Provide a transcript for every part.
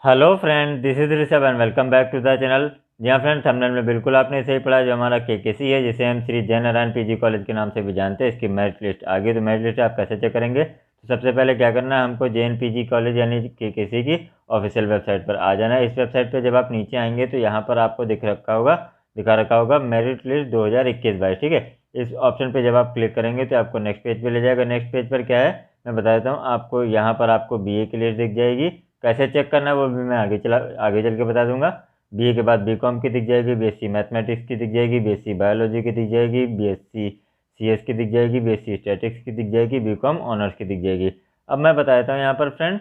Hello friend, this is Rishabh and welcome back to the channel. जी हाँ friend, thumbnail में बिल्कुल आपने सही पढ़ा। जो हमारा केकेसी है, जिसे हम श्री जय नारायण पीजी कॉलेज के नाम से भी जानते हैं, इसकी मेरिट लिस्ट आ गई। तो मेरिट लिस्ट आप कैसे चेक करेंगे? तो सबसे पहले क्या करना है, हमको जेएन पीजी कॉलेज यानी केकेसी की ऑफिशियल वेबसाइट पर आ जाना है। इस वेबसाइट पर जब आप नीचे आएंगे तो यहाँ पर आपको दिखा रखा होगा मेरिट लिस्ट 2021-22। ठीक है, इस ऑप्शन पे जब आप क्लिक करेंगे तो आपको नेक्स्ट पेज पे ले जाएगा। नेक्स्ट पेज पर क्या है मैं बता देता हूँ आपको। यहाँ पर आपको बीए की लिस्ट दिख जाएगी। कैसे चेक करना है वो भी मैं आगे चल के बता दूंगा। बीए के बाद बीकॉम की दिख जाएगी, बीएससी मैथमेटिक्स की दिख जाएगी, बीएससी बायोलॉजी की दिख जाएगी, बीएससी सीएस की दिख जाएगी, बीएससी स्टैटिक्स की दिख जाएगी, बीकॉम ऑनर्स की दिख जाएगी। अब मैं बता देता हूँ यहाँ पर फ्रेंड,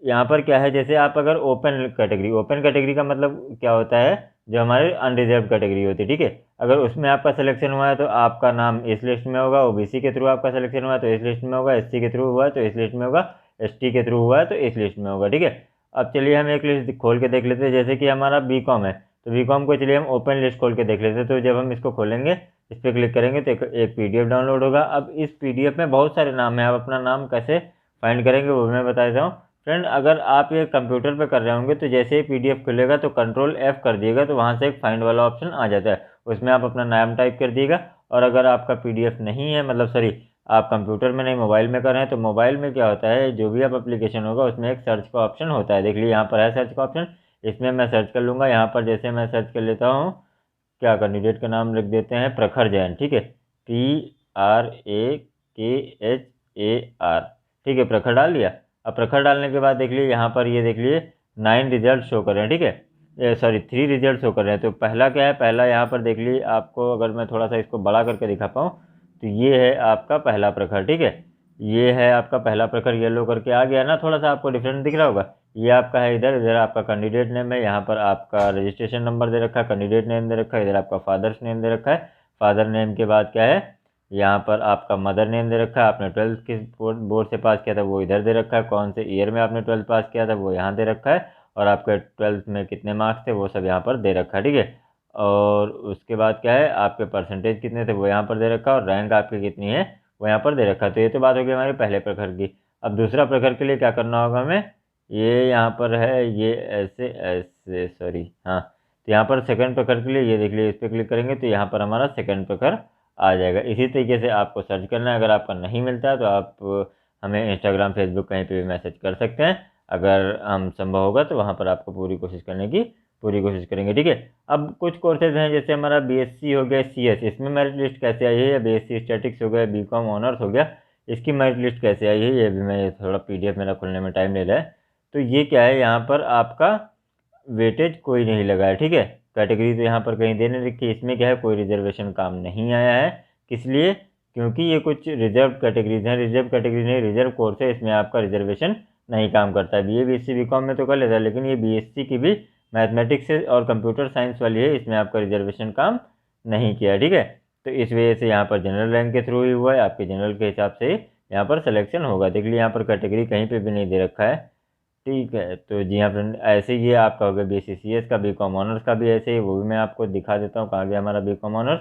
यहाँ पर क्या है, जैसे आप अगर ओपन कैटेगरी का मतलब क्या होता है, जो हमारे अनरिजर्व कैटेगरी होती है। ठीक है, अगर उसमें आपका सिलेक्शन हुआ है तो आपका नाम इस लिस्ट में होगा। ओबीसी के थ्रू आपका सिलेक्शन हुआ है तो इस लिस्ट में होगा। एससी के थ्रू हुआ है तो इस लिस्ट में होगा। एसटी के थ्रू हुआ है तो इस लिस्ट में होगा। ठीक है, अब चलिए हम एक लिस्ट खोल के देख लेते हैं। जैसे कि हमारा बीकॉम है तो बीकॉम को चलिए हम ओपन लिस्ट खोल के देख लेते हैं। तो जब हम इसको खोलेंगे, इस पर क्लिक करेंगे तो एक पीडीएफ डाउनलोड होगा। अब इस पीडीएफ में बहुत सारे नाम हैं। आप अपना नाम कैसे फाइंड करेंगे वो मैं बता देता हूँ फ्रेंड। अगर आप ये कंप्यूटर पे कर रहे होंगे तो जैसे ही पीडीएफ खुलेगा तो कंट्रोल F कर दिएगा, तो वहाँ से एक फाइंड वाला ऑप्शन आ जाता है। उसमें आप अपना नाम टाइप कर दिएगा। और अगर आपका पीडीएफ नहीं है, मतलब सॉरी, आप कंप्यूटर में नहीं मोबाइल में कर रहे हैं, तो मोबाइल में क्या होता है, जो भी आप एप्लीकेशन होगा उसमें एक सर्च का ऑप्शन होता है। देख लीजिए यहाँ पर है सर्च का ऑप्शन। इसमें मैं सर्च कर लूँगा। यहाँ पर जैसे मैं सर्च कर लेता हूँ, क्या कैंडिडेट का नाम लिख देते हैं, प्रखर जैन। ठीक है, PRAKHAR। ठीक है, प्रखर डाल दिया। अब प्रखर डालने के बाद देख लीजिए यहाँ पर, ये देख लीजिए 9 रिजल्ट शो कर रहे हैं। ठीक है, सॉरी 3 रिजल्ट शो कर रहे हैं। तो पहला क्या है, पहला यहाँ पर देख लीजिए आपको, अगर मैं थोड़ा सा इसको बड़ा करके दिखा पाऊँ तो ये है आपका पहला प्रखर। ठीक है, ये है आपका पहला प्रखर, येलो करके आ गया ना, थोड़ा सा आपको डिफरेंट दिख रहा होगा। ये आपका है, इधर इधर आपका कैंडिडेट नेम है, यहाँ पर आपका रजिस्ट्रेशन नंबर दे रखा है, कैंडिडेट नेम दे रखा है, इधर आपका फादर्स नेम दे रखा है। फादर नेम के बाद क्या है, यहाँ पर आपका मदर नेम दे रखा है। आपने 12th किस बोर्ड से पास किया था वो इधर दे रखा है। कौन से ईयर में आपने 12th पास किया था वो यहाँ दे रखा है। और आपके 12th में कितने मार्क्स थे वो सब यहाँ पर दे रखा है। ठीक है, और उसके बाद क्या है, आपके परसेंटेज कितने थे वो यहाँ पर दे रखा है, और रैंक आपकी कितनी है वो यहाँ पर दे रखा है। तो ये तो बात होगी हमारे पहले प्रखर की। अब दूसरा प्रखर के लिए क्या करना होगा हमें, ये यहाँ पर है, ये ऐसे ऐसे, सॉरी, हाँ, तो यहाँ पर सेकंड प्रखर के लिए ये देख लीजिए, इस पर क्लिक करेंगे तो यहाँ पर हमारा सेकंड प्रखर आ जाएगा। इसी तरीके से आपको सर्च करना है। अगर आपका नहीं मिलता है तो आप हमें इंस्टाग्राम फेसबुक कहीं पे भी मैसेज कर सकते हैं। अगर हम संभव होगा तो वहाँ पर आपको पूरी कोशिश करने की पूरी कोशिश करेंगे। ठीक है, अब कुछ कोर्सेज हैं, जैसे हमारा बीएससी हो गया, सीएस, इसमें मेरिट लिस्ट कैसे आई है, या बीएससी स्टैटिक्स हो गया, बीकॉम ऑनर्स हो गया, इसकी मेरिट लिस्ट कैसे आई है, ये भी मैं, थोड़ा पीडीएफ मेरा खुलने में टाइम ले रहा है। तो ये क्या है, यहाँ पर आपका वेटेज कोई नहीं लगा है। ठीक है, कैटेगरी तो यहाँ पर कहीं देने रखी है। इसमें क्या है, कोई रिजर्वेशन काम नहीं आया है। किस लिए? क्योंकि ये कुछ रिजर्व कैटेगरीज हैं। रिजर्व कैटेगरी नहीं, रिजर्व कोर्स है, इसमें आपका रिजर्वेशन नहीं काम करता है। बीए बीएससी बीकॉम में तो कर लेता है, लेकिन ये बीएससी की भी मैथमेटिक्स और कंप्यूटर साइंस वाली है, इसमें आपका रिजर्वेशन काम नहीं किया है। ठीक है, तो इस वजह से यहाँ पर जनरल रैंक के थ्रू ही हुआ है, आपके जनरल के हिसाब से यहाँ पर सिलेक्शन होगा। देख लीजिए यहाँ पर कैटेगरी कहीं पर भी नहीं दे रखा है। ठीक है, तो जी हाँ फ्रेंड, ऐसे ये आपका हो गया बीसीसीएस का। बीकॉम ऑनर्स का भी ऐसे ही, वो भी मैं आपको दिखा देता हूँ कहाँ गया हमारा बीकॉम ऑनर्स।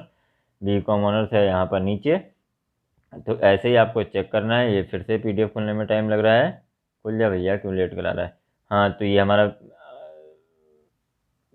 बीकॉम ऑनर्स है यहाँ पर नीचे। तो ऐसे ही आपको चेक करना है। ये फिर से पीडीएफ खुलने में टाइम लग रहा है। खुल जा भैया, क्यों लेट करा रहा है। हाँ, तो ये हमारा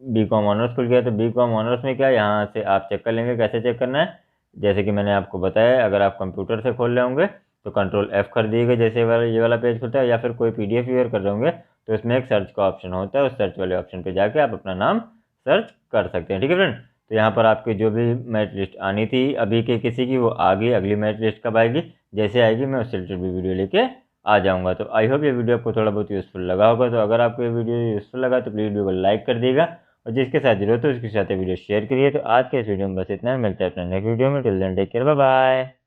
बीकॉम ऑनर्स खुल गया। तो बीकॉम ऑनर्स में क्या, यहाँ से आप चेक कर लेंगे। कैसे चेक करना है, जैसे कि मैंने आपको बताया, अगर आप कंप्यूटर से खोल रहे होंगे तो कंट्रोल F कर दिएगा, जैसे ये वाला पेज खुलता है, या फिर कोई पीडीएफ यूज़ कर रहे होंगे तो इसमें एक सर्च का ऑप्शन होता है। उस सर्च वाले ऑप्शन पे जाके आप अपना नाम सर्च कर सकते हैं। ठीक है फ्रेंड, तो यहाँ पर आपकी जो भी मेरिट लिस्ट आनी थी अभी के किसी की, वो आ गई। अगली मेरिट लिस्ट कब आएगी, जैसे आएगी मैं उससे रिलेटेड भी वीडियो लेके आ जाऊँगा। तो आई होप ये वीडियो आपको थोड़ा बहुत यूज़फुल लगा होगा। तो अगर आपको ये वीडियो यूज़फुल लगा तो प्लीज़ वीडियो को लाइक कर दिएगा, और जिसके साथ जरूरत हो उसके साथ वीडियो शेयर करिए। तो आज के इस वीडियो में बस इतना ही, मिलता है अपने नेक्स्ट वीडियो में। Till then take care, bye bye.